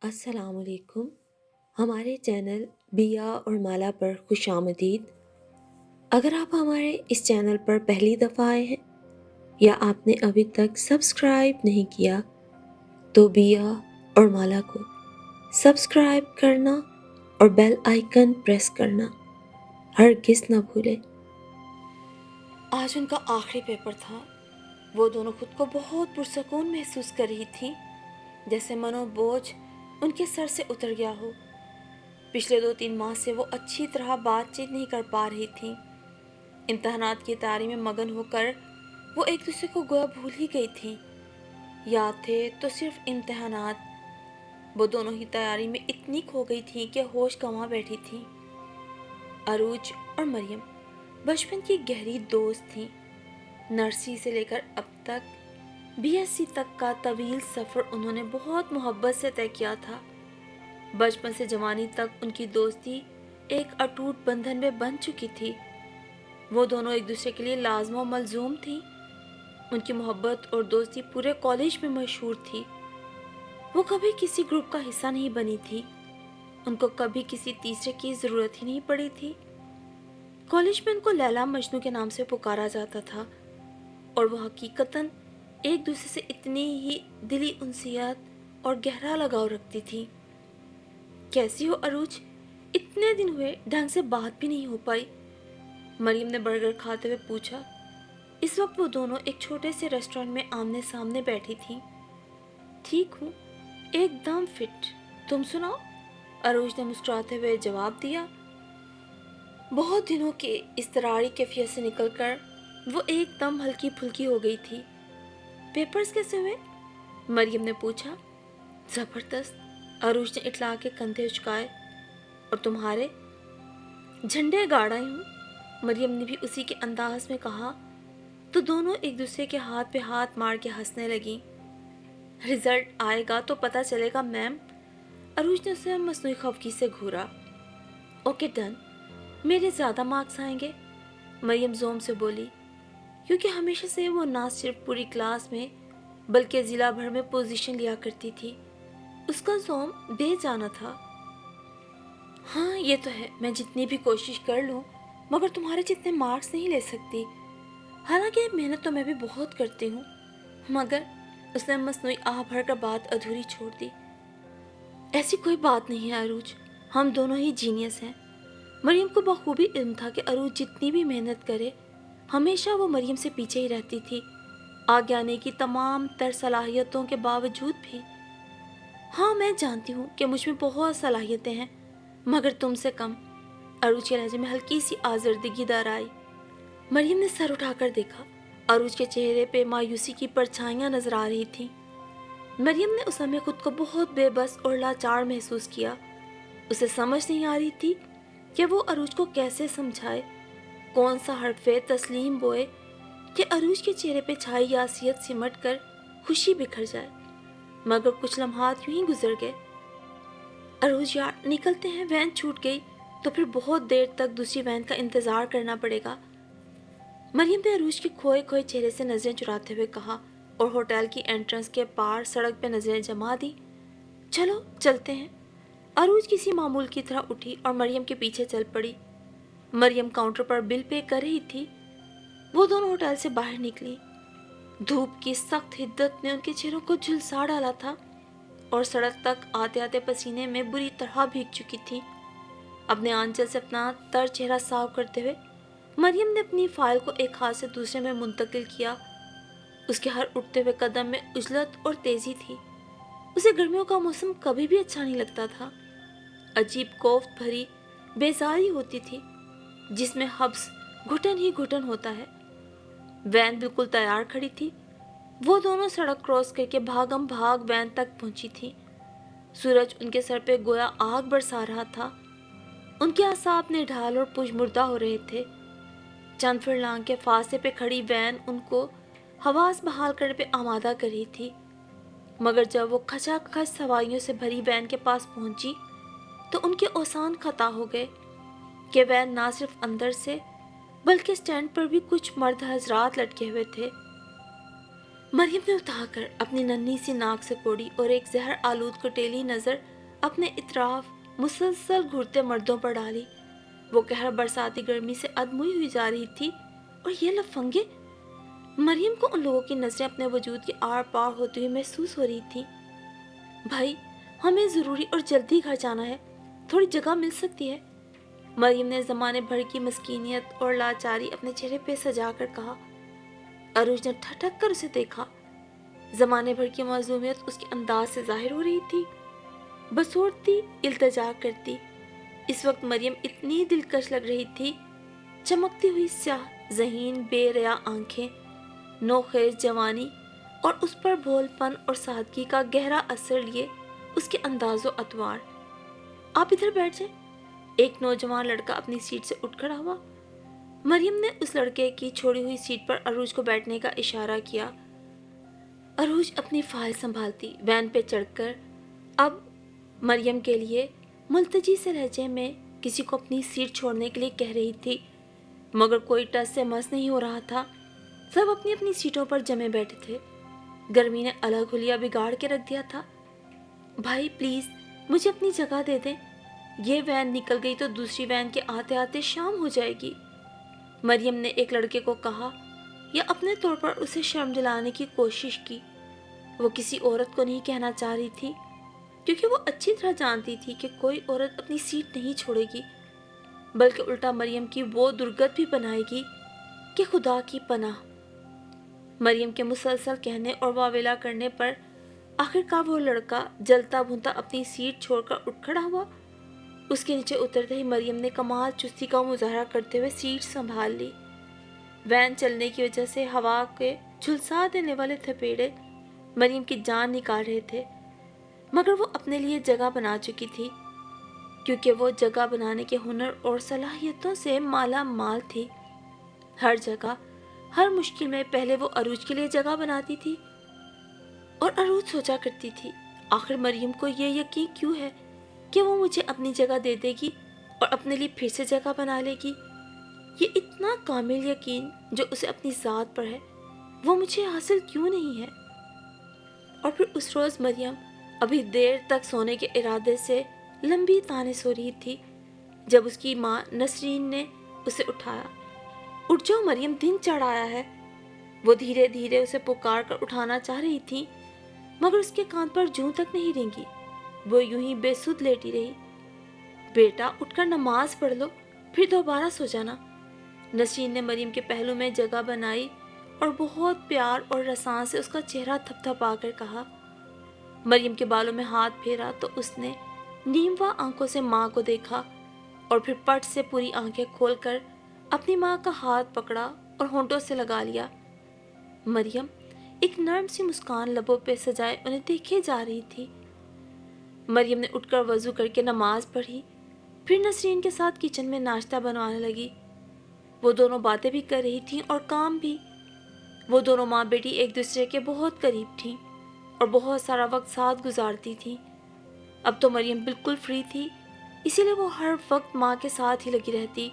السلام علیکم۔ ہمارے چینل بیا اور مالا پر خوش آمدید۔ اگر آپ ہمارے اس چینل پر پہلی دفعہ آئے ہیں یا آپ نے ابھی تک سبسکرائب نہیں کیا تو بیا اور مالا کو سبسکرائب کرنا اور بیل آئیکن پریس کرنا ہرگز نہ بھولیں۔ آج ان کا آخری پیپر تھا۔ وہ دونوں خود کو بہت پرسکون محسوس کر رہی تھیں، جیسے منو بوجھ ان کے سر سے اتر گیا ہو۔ پچھلے 2-3 ماہ سے وہ اچھی طرح بات چیت نہیں کر پا رہی تھیں۔ امتحانات کی تیاری میں مگن ہو کر وہ ایک دوسرے کو گویا بھول ہی گئی تھیں۔ یاد تھے تو صرف امتحانات۔ وہ دونوں ہی تیاری میں اتنی کھو گئی تھیں کہ ہوش گنوا بیٹھی تھیں۔ عروج اور مریم بچپن کی گہری دوست تھیں۔ نرسری سے لے کر اب تک BSc تک کا طویل سفر انہوں نے بہت محبت سے طے کیا تھا۔ بچپن سے جوانی تک ان کی دوستی ایک اٹوٹ بندھن میں بن چکی تھی۔ وہ دونوں ایک دوسرے کے لیے لازم و ملزوم تھیں۔ ان کی محبت اور دوستی پورے کالج میں مشہور تھی۔ وہ کبھی کسی گروپ کا حصہ نہیں بنی تھی۔ ان کو کبھی کسی تیسرے کی ضرورت ہی نہیں پڑی تھی۔ کالج میں ان کو لیلا مجنو کے نام سے پکارا جاتا تھا اور وہ حقیقتاً ایک دوسرے سے اتنی ہی دلی انسیت اور گہرا لگاؤ رکھتی تھی۔ کیسی ہو عروج؟ اتنے دن ہوئے ڈھنگ سے بات بھی نہیں ہو پائی، مریم نے برگر کھاتے ہوئے پوچھا۔ اس وقت وہ دونوں ایک چھوٹے سے ریسٹورنٹ میں آمنے سامنے بیٹھی تھیں۔ ٹھیک ہوں، ایک دم فٹ۔ تم سناؤ؟ عروج نے مسکراتے ہوئے جواب دیا۔ بہت دنوں کے اضطراری کیفیت سے نکل کر وہ ایک دم ہلکی پھلکی ہو گئی تھی۔ پیپرز کیسے ہوئے؟ مریم نے پوچھا۔ زبردست، عروج نے اٹلا کے کندھے اچکائے۔ اور تمہارے؟ جھنڈے گاڑ آئی ہوں، مریم نے بھی اسی کے انداز میں کہا تو دونوں ایک دوسرے کے ہاتھ پہ ہاتھ مار کے ہنسنے لگیں۔ رزلٹ آئے گا تو پتہ چلے گا میم، عروج نے اسے مصنوعی خفگی سے گھورا۔ اوکے ڈن، میرے زیادہ مارکس آئیں گے، مریم زوم سے بولی، کیونکہ ہمیشہ سے وہ نہ صرف پوری کلاس میں بلکہ ضلع بھر میں پوزیشن لیا کرتی تھی۔ اس کا زوم بے جانا تھا۔ ہاں یہ تو ہے، میں جتنی بھی کوشش کر لوں مگر تمہارے جتنے مارکس نہیں لے سکتی۔ حالانکہ محنت تو میں بھی بہت کرتی ہوں، مگر اس نے مصنوعی آہ بھر کر بات ادھوری چھوڑ دی۔ ایسی کوئی بات نہیں ہے عروج، ہم دونوں ہی جینیس ہیں۔ مریم کو بخوبی علم تھا کہ عروج جتنی بھی محنت کرے ہمیشہ وہ مریم سے پیچھے ہی رہتی تھی، آگے آنے کی تمام تر صلاحیتوں کے باوجود بھی۔ ہاں میں جانتی ہوں کہ مجھ میں بہت صلاحیتیں ہیں مگر تم سے کم، عروج کے لہجے میں ہلکی سی آزردگی در آئی۔ مریم نے سر اٹھا کر دیکھا۔ عروج کے چہرے پہ مایوسی کی پرچھائیاں نظر آ رہی تھیں۔ مریم نے اس سمے خود کو بہت بے بس اور لاچار محسوس کیا۔ اسے سمجھ نہیں آ رہی تھی کہ وہ عروج کو کیسے سمجھائے، کون سا حرف تسلیم بوئے کہ عروج کے چہرے پہ چھائی یاسیت سمٹ کر خوشی بکھر جائے۔ مگر کچھ لمحات یوں ہی گزر گئے۔ عروج یار نکلتے ہیں، وین چھوٹ گئی تو پھر بہت دیر تک دوسری وین کا انتظار کرنا پڑے گا، مریم نے عروج کے کھوئے کھوئے چہرے سے نظریں چراتے ہوئے کہا اور ہوٹل کی انٹرنس کے پار سڑک پہ نظریں جما دی۔ چلو چلتے ہیں۔ عروج کسی معمول کی طرح اٹھی اور مریم کے پیچھے چل پڑی۔ مریم کاؤنٹر پر بل پے کر رہی تھی۔ وہ دونوں ہوٹل سے باہر نکلی۔ دھوپ کی سخت حدت نے ان کے چہروں کو جھلسا ڈالا تھا اور سڑک تک آتے آتے پسینے میں بری طرح بھیگ چکی تھی۔ اپنے آنچل سے اپنا تر چہرہ صاف کرتے ہوئے مریم نے اپنی فائل کو ایک ہاتھ سے دوسرے میں منتقل کیا۔ اس کے ہر اٹھتے ہوئے قدم میں عجلت اور تیزی تھی۔ اسے گرمیوں کا موسم کبھی بھی اچھا نہیں لگتا تھا۔ عجیب کوفت بھری بیزاری ہوتی تھی جس میں حبس گھٹن ہی گھٹن ہوتا ہے۔ وین بالکل تیار کھڑی تھی۔ وہ دونوں سڑک کراس کر کے بھاگم بھاگ وین تک پہنچی تھی۔ سورج ان کے سر پہ گویا آگ برسا رہا تھا۔ ان کے اعصاب نڈھال اور پش مردہ ہو رہے تھے۔ چند فرلانگ کے فاصلے پہ کھڑی وین ان کو حواس بحال کرنے پہ آمادہ کر رہی تھی، مگر جب وہ کھچا کھچ سواریوں سے بھری وین کے پاس پہنچی تو ان کے اوسان خطا ہو گئے کہ وین نہ صرف اندر سے بلکہ اسٹینڈ پر بھی کچھ مرد حضرات لٹکے ہوئے تھے۔ مریم نے اٹھا کر اپنی ننھی سی ناک سے کوڑی اور ایک زہر آلود کٹیلی نظر اپنے اطراف مسلسل گھورتے مردوں پر ڈالی۔ وہ قہر برساتی گرمی سے ادموئی ہوئی جا رہی تھی اور یہ لفنگے! مریم کو ان لوگوں کی نظریں اپنے وجود کے آر پار ہوتی ہوئی محسوس ہو رہی تھی۔ بھائی، ہمیں ضروری اور جلدی گھر جانا ہے، تھوڑی جگہ مل سکتی ہے؟ مریم نے زمانے بھر کی مسکینیت اور لاچاری اپنے چہرے پہ سجا کر کہا۔ عروج نے ٹھٹک کر اسے دیکھا۔ زمانے بھر کی معصومیت اس کے انداز سے ظاہر ہو رہی تھی۔ بسورتی، التجا کرتی۔ اس وقت مریم اتنی دلکش لگ رہی تھی، چمکتی ہوئی سیاہ ذہین بے ریا آنکھیں، نوخیز جوانی اور اس پر بھول پن اور سادگی کا گہرا اثر لیے اس کے انداز و اطوار۔ آپ ادھر بیٹھ جائیں۔ ایک نوجوان لڑکا اپنی سیٹ سے اٹھ کھڑا ہوا۔ مریم نے اس لڑکے کی چھوڑی ہوئی سیٹ پر عروج کو بیٹھنے کا اشارہ کیا۔ عروج اپنی فائل سنبھالتی وین پہ چڑھ کر اب مریم کے لیے ملتجی سے لہجے میں کسی کو اپنی سیٹ چھوڑنے کے لیے کہہ رہی تھی، مگر کوئی ٹس سے مس نہیں ہو رہا تھا۔ سب اپنی اپنی سیٹوں پر جمے بیٹھے تھے۔ گرمی نے الگ حلیہ بگاڑ کے رکھ دیا تھا۔ بھائی پلیز مجھے اپنی جگہ دے دیں، یہ وین نکل گئی تو دوسری وین کے آتے آتے شام ہو جائے گی، مریم نے ایک لڑکے کو کہا، یا اپنے طور پر اسے شرم دلانے کی کوشش کی۔ وہ کسی عورت کو نہیں کہنا چاہ رہی تھی، کیونکہ وہ اچھی طرح جانتی تھی کہ کوئی عورت اپنی سیٹ نہیں چھوڑے گی، بلکہ الٹا مریم کی وہ درگت بھی بنائے گی کہ خدا کی پناہ۔ مریم کے مسلسل کہنے اور واویلا کرنے پر آخرکار وہ لڑکا جلتا بھونتا اپنی سیٹ چھوڑ کر اٹھ کھڑا ہوا۔ اس کے نیچے اترتے ہی مریم نے کمال چستی کا مظاہرہ کرتے ہوئے سیٹ سنبھال لی۔ وین چلنے کی وجہ سے ہوا کے جھلسا دینے والے تھپیڑے مریم کی جان نکال رہے تھے، مگر وہ اپنے لیے جگہ بنا چکی تھی، کیونکہ وہ جگہ بنانے کے ہنر اور صلاحیتوں سے مالا مال تھی۔ ہر جگہ، ہر مشکل میں پہلے وہ عروج کے لیے جگہ بناتی تھی، اور عروج سوچا کرتی تھی، آخر مریم کو یہ یقین کیوں ہے کہ وہ مجھے اپنی جگہ دے دے گی اور اپنے لیے پھر سے جگہ بنا لے گی؟ یہ اتنا کامل یقین جو اسے اپنی ذات پر ہے، وہ مجھے حاصل کیوں نہیں ہے؟ اور پھر اس روز مریم ابھی دیر تک سونے کے ارادے سے لمبی تانے سو رہی تھی جب اس کی ماں نسرین نے اسے اٹھایا۔ اٹھ جاؤ مریم، دن چڑھ آیا ہے۔ وہ دھیرے دھیرے اسے پکار کر اٹھانا چاہ رہی تھی، مگر اس کے کان پر جوں تک نہیں رینگی۔ وہ یوں ہی بے سدھ لیٹی رہی۔ بیٹا اٹھ کر نماز پڑھ لو، پھر دوبارہ سو جانا۔ نسرین نے مریم کے پہلو میں جگہ بنائی اور بہت پیار اور رساں سے اس کا چہرہ تھپ تھپا کر کہا۔ مریم کے بالوں میں ہاتھ پھیرا تو اس نے نیموا آنکھوں سے ماں کو دیکھا اور پھر پٹ سے پوری آنکھیں کھول کر اپنی ماں کا ہاتھ پکڑا اور ہونٹوں سے لگا لیا۔ مریم ایک نرم سی مسکان لبوں پہ سجائے انہیں دیکھے جا رہی تھی۔ مریم نے اٹھ کر وضو کر کے نماز پڑھی، پھر نسرین کے ساتھ کچن میں ناشتہ بنوانے لگی۔ وہ دونوں باتیں بھی کر رہی تھیں اور کام بھی۔ وہ دونوں ماں بیٹی ایک دوسرے کے بہت قریب تھیں اور بہت سارا وقت ساتھ گزارتی تھیں۔ اب تو مریم بالکل فری تھی، اسی لیے وہ ہر وقت ماں کے ساتھ ہی لگی رہتی۔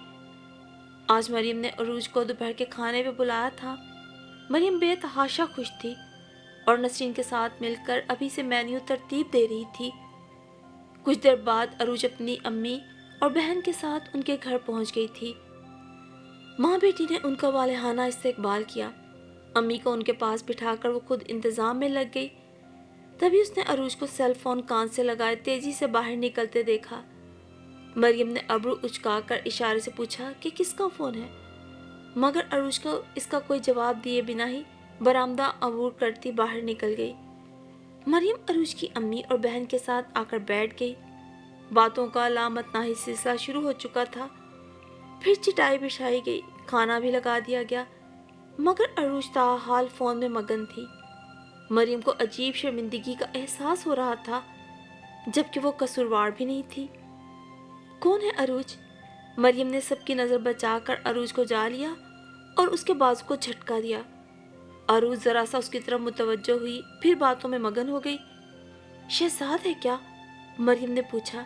آج مریم نے عروج کو دوپہر کے کھانے پہ بلایا تھا۔ مریم بے تحاشا خوش تھی اور نسرین کے ساتھ مل کر ابھی سے مینیو ترتیب دے رہی تھی۔ کچھ دیر بعد عروج اپنی امی اور بہن کے ساتھ ان کے گھر پہنچ گئی تھی۔ ماں بیٹی نے ان کا والہانہ استقبال کیا۔ امی کو ان کے پاس بٹھا کر وہ خود انتظام میں لگ گئی۔ تبھی اس نے عروج کو سیل فون کان سے لگائے تیزی سے باہر نکلتے دیکھا۔ مریم نے ابرو اچکا کر اشارے سے پوچھا کہ کس کا فون ہے، مگر عروج کو اس کا کوئی جواب دیے بنا ہی برآمدہ عبور کرتی باہر نکل گئی۔ مریم عروج کی امی اور بہن کے ساتھ آ کر بیٹھ گئی۔ باتوں کا لامتناہی سلسلہ شروع ہو چکا تھا۔ پھر چٹائی بچھائی گئی، کھانا بھی لگا دیا گیا، مگر عروج تاحال فون میں مگن تھی۔ مریم کو عجیب شرمندگی کا احساس ہو رہا تھا، جبکہ وہ قصوروار بھی نہیں تھی۔ کون ہے عروج؟ مریم نے سب کی نظر بچا کر عروج کو جا لیا اور اس کے بازو کو جھٹکا دیا۔ عروج ذرا سا اس کی طرف متوجہ ہوئی، پھر باتوں میں مگن ہو گئی۔ شہزاد ہے کیا؟ مریم نے پوچھا،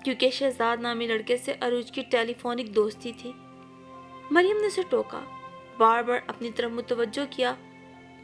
کیونکہ شہزاد نامی لڑکے سے عروج کی ٹیلی فونک دوستی تھی۔ مریم نے اسے ٹوکا، بار بار اپنی طرف متوجہ کیا،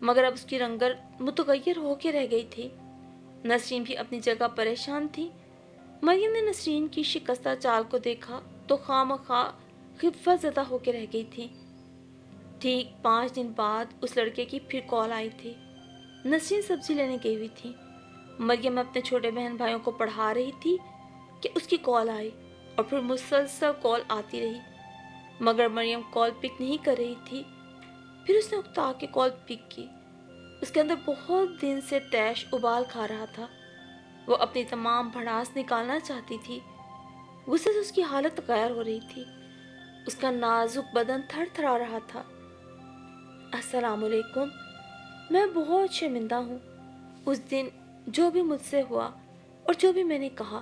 مگر اب اس کی رنگت متغیر ہو کے رہ گئی تھی۔ نسرین بھی اپنی جگہ پریشان تھی۔ مریم نے نسرین کی شکستہ چال کو دیکھا تو خواہ خفت زدہ ہو کے رہ گئی تھی۔ ٹھیک 5 دن بعد اس لڑکے کی پھر کال آئی تھی۔ نسرین سبزی لینے گئی ہوئی تھی۔ مریم اپنے چھوٹے بہن بھائیوں کو پڑھا رہی تھی کہ اس کی کال آئی اور پھر مسلسل کال آتی رہی، مگر مریم کال پک نہیں کر رہی تھی۔ پھر اس نے اکتا کے کال پک کی۔ اس کے اندر بہت دن سے تیش ابال کھا رہا تھا۔ وہ اپنی تمام بھڑاس نکالنا چاہتی تھی۔ غصے سے اس کی حالت غیر ہو رہی تھی۔ اس کا نازک بدن تھر تھرا رہا تھا۔ السلام علیکم، میں بہت شرمندہ ہوں اس دن جو بھی مجھ سے ہوا اور جو بھی میں نے کہا۔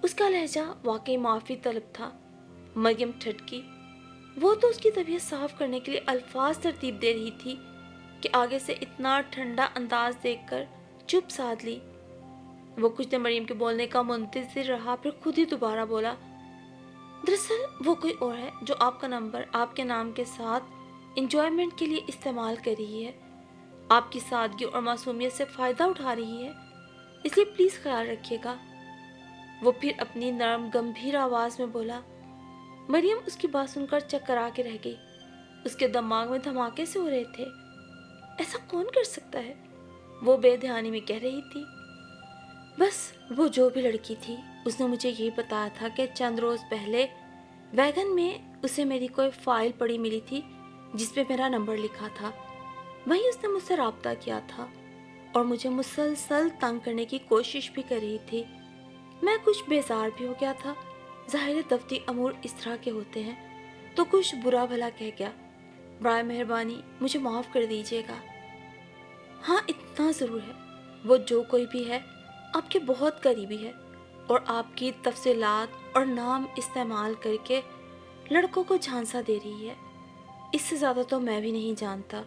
اس کا لہجہ واقعی معافی طلب تھا۔ مریم ٹھٹکی۔ وہ تو اس کی طبیعت صاف کرنے کے لیے الفاظ ترتیب دے رہی تھی کہ آگے سے اتنا ٹھنڈا انداز دیکھ کر چپ سادھ لی۔ وہ کچھ دیر مریم کے بولنے کا منتظر رہا، پھر خود ہی دوبارہ بولا، دراصل وہ کوئی اور ہے جو آپ کا نمبر آپ کے نام کے ساتھ انجوائمنٹ کے لیے استعمال کر رہی ہے، آپ کی سادگی اور معصومیت سے فائدہ اٹھا رہی ہے، اس لیے پلیز خیال رکھیے گا۔ وہ پھر اپنی نرم گمبھیر آواز میں بولا۔ مریم اس کی بات سن کر چکر آ کے رہ گئی۔ اس کے دماغ میں دھماکے سے ہو رہے تھے۔ ایسا کون کر سکتا ہے؟ وہ بے دھیانی میں کہہ رہی تھی۔ بس وہ جو بھی لڑکی تھی، اس نے مجھے یہی بتایا تھا کہ چند روز پہلے ویگن میں اسے میری کوئی فائل پڑی ملی تھی جس پہ میرا نمبر لکھا تھا۔ وہیں اس نے مجھ سے رابطہ کیا تھا اور مجھے مسلسل تنگ کرنے کی کوشش بھی کر رہی تھی۔ میں کچھ بیزار بھی ہو گیا تھا۔ ظاہر دفتری امور اس طرح کے ہوتے ہیں، تو کچھ برا بھلا کہہ گیا۔ برائے مہربانی مجھے معاف کر دیجیے گا۔ ہاں اتنا ضرور ہے، وہ جو کوئی بھی ہے آپ کے بہت قریبی ہے اور آپ کی تفصیلات اور نام استعمال کر کے لڑکوں کو جھانسا دے رہی ہے۔ اس سے زیادہ تو میں بھی نہیں جانتا۔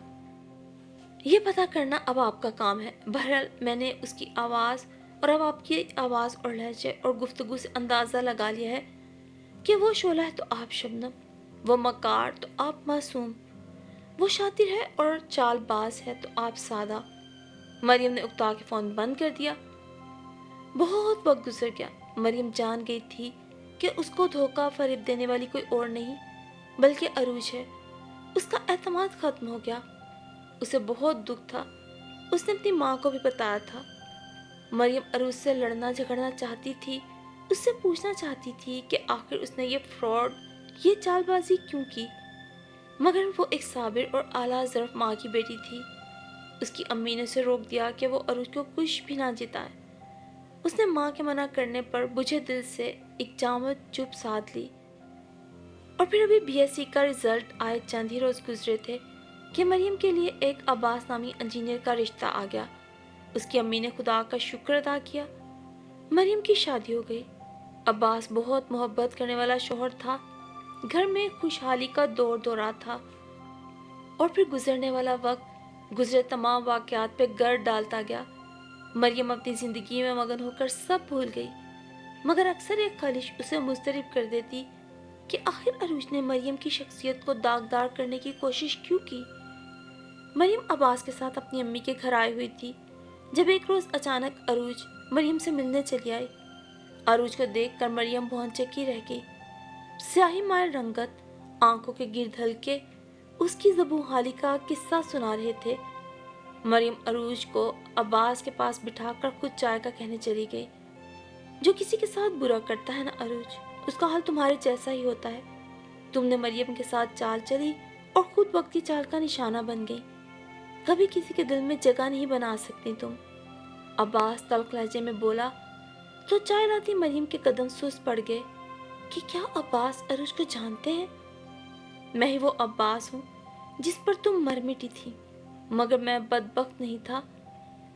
یہ پتہ کرنا اب آپ کا کام ہے۔ بہرحال میں نے اس کی آواز اور اب آپ کی آواز اور لہجے اور گفتگو سے اندازہ لگا لیا ہے کہ وہ شعلہ ہے تو آپ شبنم، وہ مکار تو آپ معصوم، وہ شاطر ہے اور چال باز ہے تو آپ سادہ۔ مریم نے اکتا کے فون بند کر دیا۔ بہت وقت گزر گیا۔ مریم جان گئی تھی کہ اس کو دھوکہ فریب دینے والی کوئی اور نہیں بلکہ عروج ہے۔ اس کا اعتماد ختم ہو گیا۔ اسے بہت دکھ تھا۔ اس نے اپنی ماں کو بھی بتایا تھا۔ مریم عروج سے لڑنا جھگڑنا چاہتی تھی، اس سے پوچھنا چاہتی تھی کہ آخر اس نے یہ فراڈ، یہ چال بازی کیوں کی، مگر وہ ایک صابر اور اعلیٰ ظرف ماں کی بیٹی تھی۔ اس کی امی نے اسے روک دیا کہ وہ عروج کو کچھ بھی نہ جتائے۔ اس نے ماں کے منع کرنے پر بجھے دل سے ایک جامد چپ سادھ لی۔ اور پھر ابھی BSc کا رزلٹ آئے چند ہی روز گزرے تھے کہ مریم کے لیے ایک عباس نامی انجینئر کا رشتہ آ گیا۔ اس کی امی نے خدا کا شکر ادا کیا۔ مریم کی شادی ہو گئی۔ عباس بہت محبت کرنے والا شوہر تھا۔ گھر میں خوشحالی کا دور دورہ تھا۔ اور پھر گزرنے والا وقت گزرے تمام واقعات پہ گرد ڈالتا گیا۔ مریم اپنی زندگی میں مگن ہو کر سب بھول گئی، مگر اکثر ایک خواہش اسے مضطرب کر دیتی کہ آخر عروج نے مریم کی شخصیت کو داغدار کرنے کی کوشش کیوں کی۔ مریم عباس کے ساتھ اپنی امی کے گھر آئی ہوئی تھی جب ایک روز اچانک عروج مریم سے ملنے چلی آئی۔ عروج کو دیکھ کر مریم بھونچکی رہ گئی۔ سیاہی مائل رنگت، آنکھوں کے گرد ہلکے، اس کی زبوں حالی کا قصہ سنا رہے تھے۔ مریم عروج کو عباس کے پاس بٹھا کر خود چائے کا کہنے چلی گئی۔ جو کسی کے ساتھ برا کرتا ہے نا عروج، اس کا حال تمہارے جیسا ہی ہوتا ہے۔ تم نے مریم کے ساتھ چال چلی اور خود وقتی چال کا نشانہ بن گئی۔ کبھی کسی کے دل میں جگہ نہیں بنا سکتی تم۔ عباس تلخ لہجے میں بولا تو چائے لاتی مریم کے قدم سست پڑ گئے کہ کیا عباس عروج کو جانتے ہیں؟ میں ہی وہ عباس ہوں جس پر تم مر مٹی تھی، مگر میں بدبخت نہیں تھا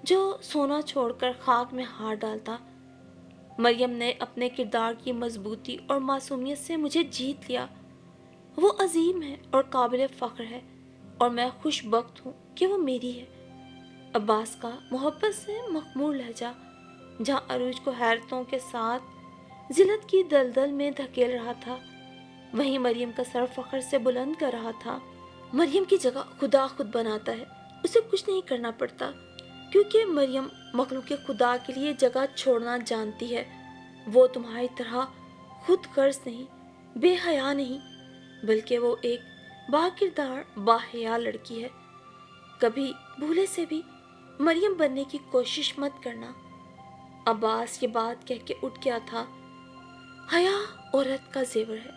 جو سونا چھوڑ کر خاک میں ہار ڈالتا۔ مریم نے اپنے کردار کی مضبوطی اور معصومیت سے مجھے جیت لیا۔ وہ عظیم ہے اور قابل فخر ہے اور میں خوش بخت ہوں کہ وہ میری ہے۔ عباس کا محبت سے مخمور لہجہ جہاں عروج کو حیرتوں کے ساتھ ذلت کی دلدل میں دھکیل رہا تھا، وہیں مریم کا سر فخر سے بلند کر رہا تھا۔ مریم کی جگہ خدا خود بناتا ہے اسے کچھ نہیں کرنا پڑتا، کیونکہ مریم مخلوق خدا کے لیے جگہ چھوڑنا جانتی ہے۔ وہ تمہاری طرح خود غرض نہیں، بے حیا نہیں، بلکہ وہ ایک با کردار با حیا لڑکی ہے۔ کبھی بھولے سے بھی مریم بننے کی کوشش مت کرنا۔ عباس یہ بات کہہ کے اٹھ گیا تھا۔ حیا عورت کا زیور ہے۔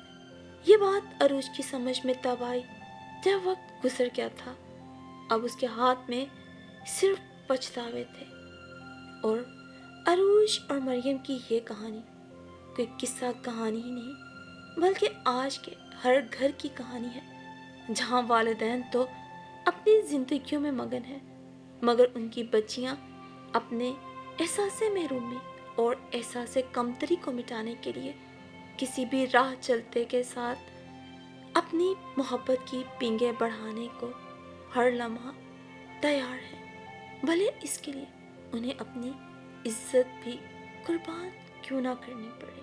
یہ بات عروج کی سمجھ میں تب آئی جب وقت گزر گیا تھا۔ اب اس کے ہاتھ میں صرف پچھتاوے تھے، اور عروج اور مریم کی یہ کہانی کوئی قصہ کہانی ہی نہیں، بلکہ آج کے ہر گھر کی کہانی ہے، جہاں والدین تو اپنی زندگیوں میں مگن ہیں، مگر ان کی بچیاں اپنے احساس محرومی اور احساس کمتری کو مٹانے کے لیے کسی بھی راہ چلتے کے ساتھ اپنی محبت کی پینگیں بڑھانے کو ہر لمحہ تیار ہیں، بھلے اس کے لیے انہیں اپنی عزت بھی قربان کیوں نہ کرنی پڑے۔